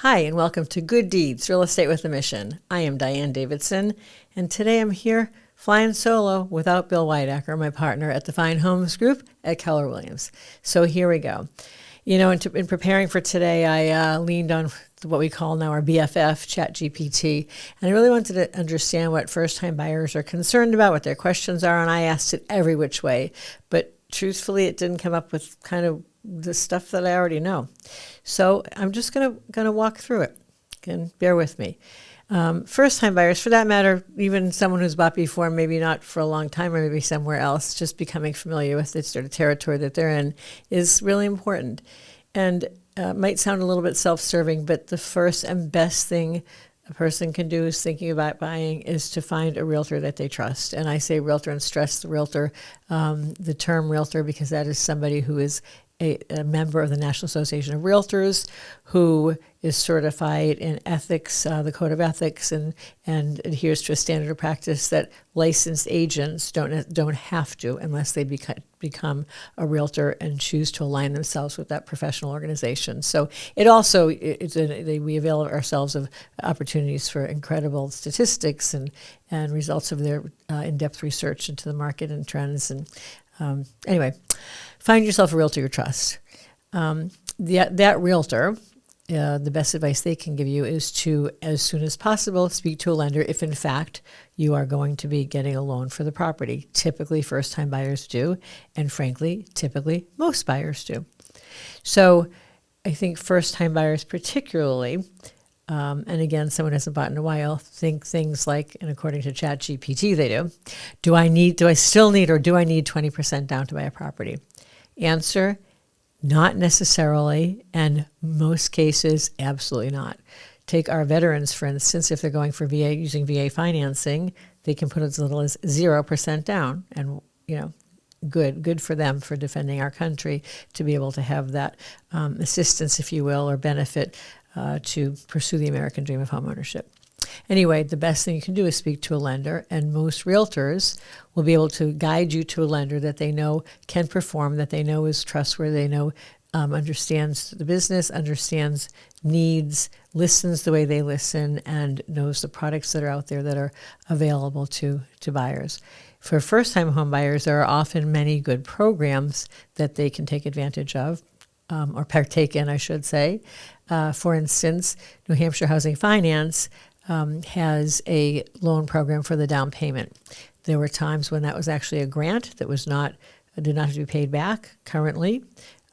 Hi, and welcome to Good Deeds, Real Estate with a Mission. I am Diane Davidson, and today I'm here flying solo without Bill Whiteacker, my partner at the Fine Homes Group at Keller Williams. So here we go. You know, in preparing for today, I leaned on what we call now our BFF, ChatGPT, and I really wanted to understand what first-time buyers are concerned about, what their questions are, and I asked it every which way. But truthfully, it didn't come up with kind of the stuff that I already know. So I'm just gonna walk through it, and bear with me. First-time buyers, for that matter, even someone who's bought before, maybe not for a long time or maybe somewhere else, just becoming familiar with the sort of territory that they're in is really important. And might sound a little bit self-serving, but the first and best thing a person can do is thinking about buying is to find a realtor that they trust. And I say realtor and stress the realtor, the term realtor, because that is somebody who is a member of the National Association of Realtors, who is certified in ethics, the Code of Ethics, and adheres to a standard of practice that licensed agents don't have to unless they become a realtor and choose to align themselves with that professional organization. So it also we avail ourselves of opportunities for incredible statistics and results of their in-depth research into the market and trends. And anyway, find yourself a realtor you trust. That realtor, the best advice they can give you is to, as soon as possible, speak to a lender if, in fact, you are going to be getting a loan for the property. Typically, first-time buyers do, and frankly, typically, most buyers do. So I think first-time buyers particularly, and again, someone hasn't bought in a while, think things like, and according to ChatGPT they do I still need 20% down to buy a property? Answer, not necessarily, and most cases, absolutely not. Take our veterans, for instance, if they're going for VA, using VA financing, they can put as little as 0% down, and good for them for defending our country to be able to have that assistance, if you will, or benefit to pursue the American dream of homeownership. Anyway, the best thing you can do is speak to a lender, and most realtors will be able to guide you to a lender that they know can perform, that they know is trustworthy, they know understands the business, understands needs, listens the way they listen, and knows the products that are out there that are available to buyers. For first-time home buyers, there are often many good programs that they can take advantage of, or partake in, I should say. For instance, New Hampshire Housing Finance has a loan program for the down payment. There were times when that was actually a grant that did not have to be paid back. Currently,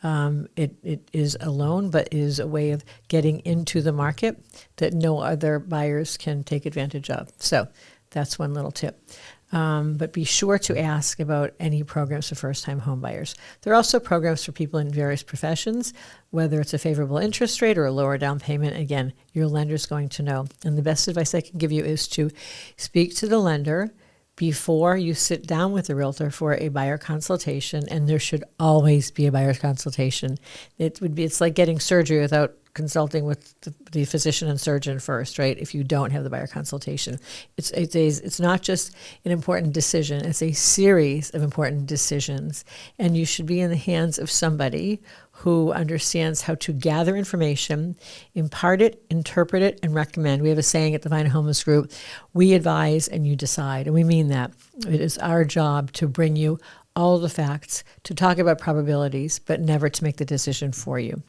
it is a loan, but is a way of getting into the market that no other buyers can take advantage of. So that's one little tip. But be sure to ask about any programs for first-time home buyers. There are also programs for people in various professions, whether it's a favorable interest rate or a lower down payment. Again, your lender's going to know. And the best advice I can give you is to speak to the lender before you sit down with the realtor for a buyer consultation, and there should always be a buyer consultation. It's like getting surgery without consulting with the physician and surgeon first, right? If you don't have the buyer consultation, it's not just an important decision; it's a series of important decisions, and you should be in the hands of somebody who understands how to gather information, impart it, interpret it, and recommend. We have a saying at the Fine Homes Group: we advise and you decide, and we mean that. It is our job to bring you all the facts, to talk about probabilities, but never to make the decision for you.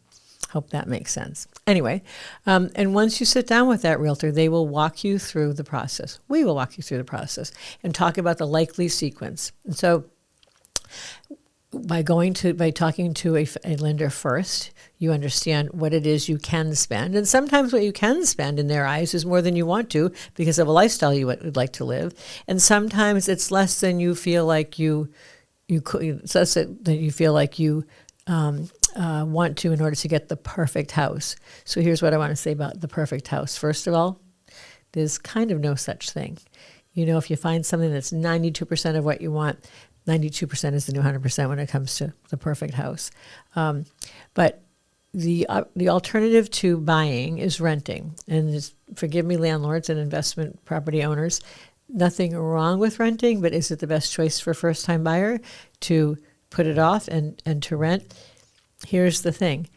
Hope that makes sense. Anyway, and once you sit down with that realtor, they will walk you through the process. We will walk you through the process and talk about the likely sequence. And so by talking to a lender first, you understand what it is you can spend. And sometimes what you can spend in their eyes is more than you want to because of a lifestyle you would like to live. And sometimes it's less than you feel like you want to in order to get the perfect house. So here's what I want to say about the perfect house. First of all, there's kind of no such thing. If you find something that's 92% of what you want, 92% is the new 100% when it comes to the perfect house. But the alternative to buying is renting. And forgive me, landlords and investment property owners, nothing wrong with renting, but is it the best choice for a first-time buyer to put it off and to rent? Here's the thing.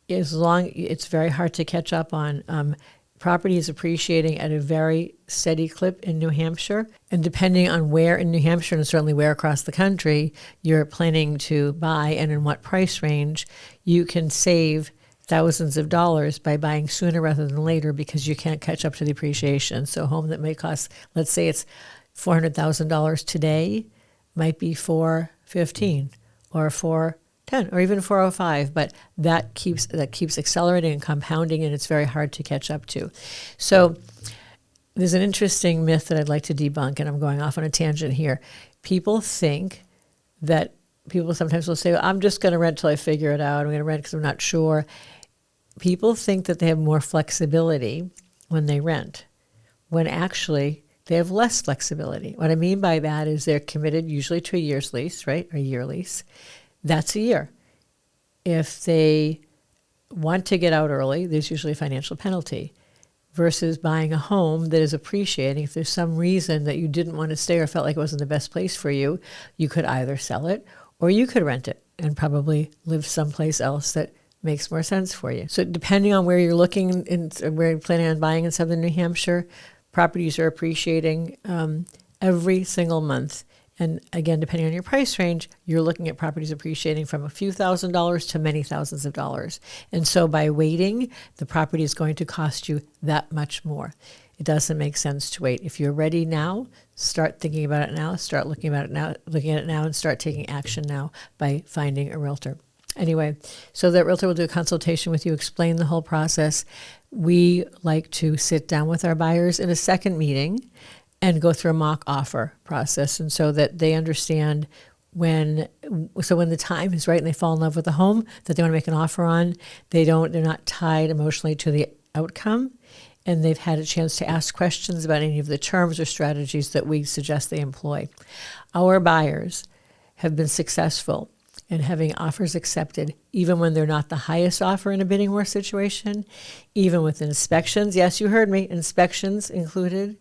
It's very hard to catch up on. Property is appreciating at a very steady clip in New Hampshire. And depending on where in New Hampshire, and certainly where across the country you're planning to buy and in what price range, you can save thousands of dollars by buying sooner rather than later because you can't catch up to the appreciation. So a home that may cost, let's say it's $400,000 today, might be $415 or $410 or even $405, but that keeps accelerating and compounding, and it's very hard to catch up to. So there's an interesting myth that I'd like to debunk, and I'm going off on a tangent here. People sometimes will say, well, I'm just going to rent till I figure it out. I'm going to rent because I'm not sure. People think that they have more flexibility when they rent, when actually they have less flexibility. What I mean by that is they're committed usually to a year's lease, right? Or a year lease. That's a year. If they want to get out early, there's usually a financial penalty versus buying a home that is appreciating. If there's some reason that you didn't want to stay or felt like it wasn't the best place for you, you could either sell it or you could rent it and probably live someplace else that makes more sense for you. So depending on where you're looking and where you're planning on buying in southern New Hampshire, properties are appreciating every single month. And again, depending on your price range, you're looking at properties appreciating from a few $1,000s to many thousands of dollars. And so by waiting, the property is going to cost you that much more. It doesn't make sense to wait. If you're ready now, start thinking about it now, start looking at it now, and start taking action now by finding a realtor. Anyway, so that realtor will do a consultation with you, explain the whole process. We like to sit down with our buyers in a second meeting and go through a mock offer process, and so that they understand when the time is right and they fall in love with the home that they want to make an offer on, they're not tied emotionally to the outcome, and they've had a chance to ask questions about any of the terms or strategies that we suggest they employ. Our buyers have been successful in having offers accepted, even when they're not the highest offer in a bidding war situation, even with inspections. Yes, you heard me, inspections included,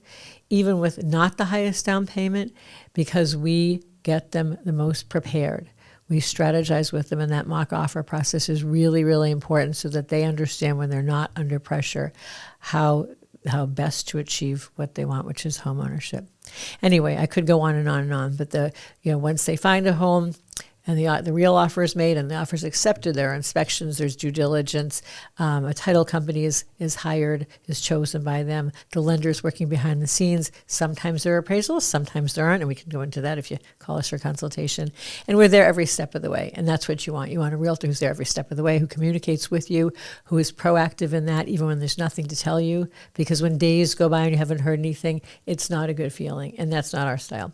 even with not the highest down payment, because we get them the most prepared. We strategize with them, and that mock offer process is really, really important so that they understand when they're not under pressure how best to achieve what they want, which is home ownership. Anyway, I could go on and on and on, but once they find a home, and the real offer is made and the offer is accepted, there are inspections, there's due diligence, a title company is hired, is chosen by them, the lender's working behind the scenes. Sometimes there are appraisals, sometimes there aren't, and we can go into that if you call us for consultation. And we're there every step of the way, and that's what you want. You want a realtor who's there every step of the way, who communicates with you, who is proactive in that, even when there's nothing to tell you, because when days go by and you haven't heard anything, it's not a good feeling, and that's not our style.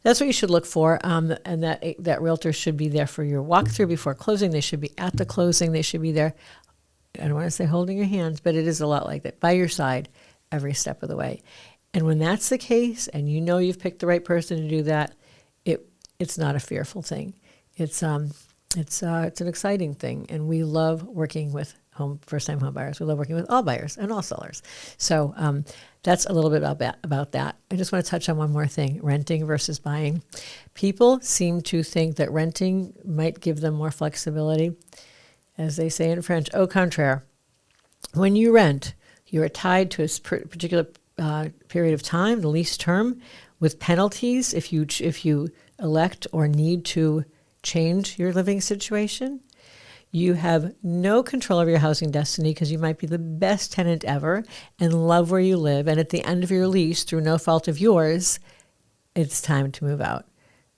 That's what you should look for, and that realtor should be there for your walkthrough before closing. They should be at the closing. They should be there, I don't want to say holding your hands, but it is a lot like that, by your side every step of the way. And when that's the case, and you know you've picked the right person to do that, it's not a fearful thing. It's an exciting thing, and we love working with first-time home buyers. We love working with all buyers and all sellers. So that's a little bit about that. I just want to touch on one more thing, renting versus buying. People seem to think that renting might give them more flexibility. As they say in French, au contraire. When you rent, you are tied to a particular period of time, the lease term, with penalties if you elect or need to change your living situation. You have no control over your housing destiny because you might be the best tenant ever and love where you live. And at the end of your lease, through no fault of yours, it's time to move out.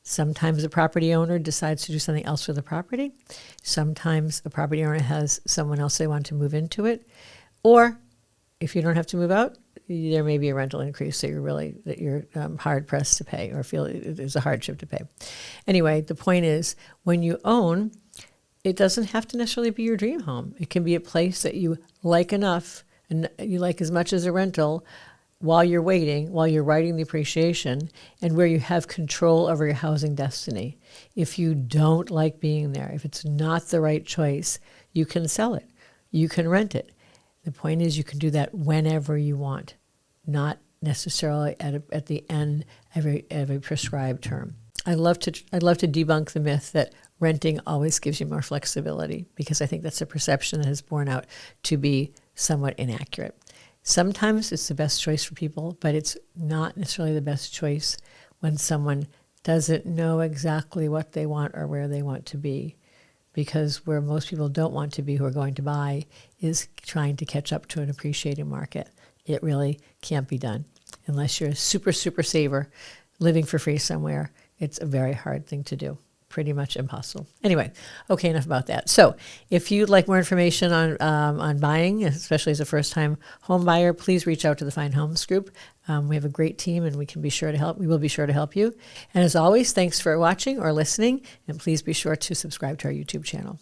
Sometimes the property owner decides to do something else with the property. Sometimes the property owner has someone else they want to move into it. Or if you don't have to move out, there may be a rental increase that you're hard pressed to pay or feel there's a hardship to pay. Anyway, the point is, when you own, it doesn't have to necessarily be your dream home. It can be a place that you like enough and you like as much as a rental while you're waiting, while you're writing the appreciation, and where you have control over your housing destiny. If you don't like being there, if it's not the right choice, you can sell it. You can rent it. The point is you can do that whenever you want, not necessarily at the end of a prescribed term. I love to debunk the myth that renting always gives you more flexibility, because I think that's a perception that has borne out to be somewhat inaccurate. Sometimes it's the best choice for people, but it's not necessarily the best choice when someone doesn't know exactly what they want or where they want to be. Because where most people don't want to be who are going to buy is trying to catch up to an appreciating market. It really can't be done unless you're a super, super saver living for free somewhere. It's a very hard thing to do. Pretty much impossible. Anyway, okay, enough about that. So if you'd like more information on buying, especially as a first-time home buyer, please reach out to the Fine Homes Group. We have a great team, and we can be sure to help. We will be sure to help you. And as always, thanks for watching or listening, and please be sure to subscribe to our YouTube channel.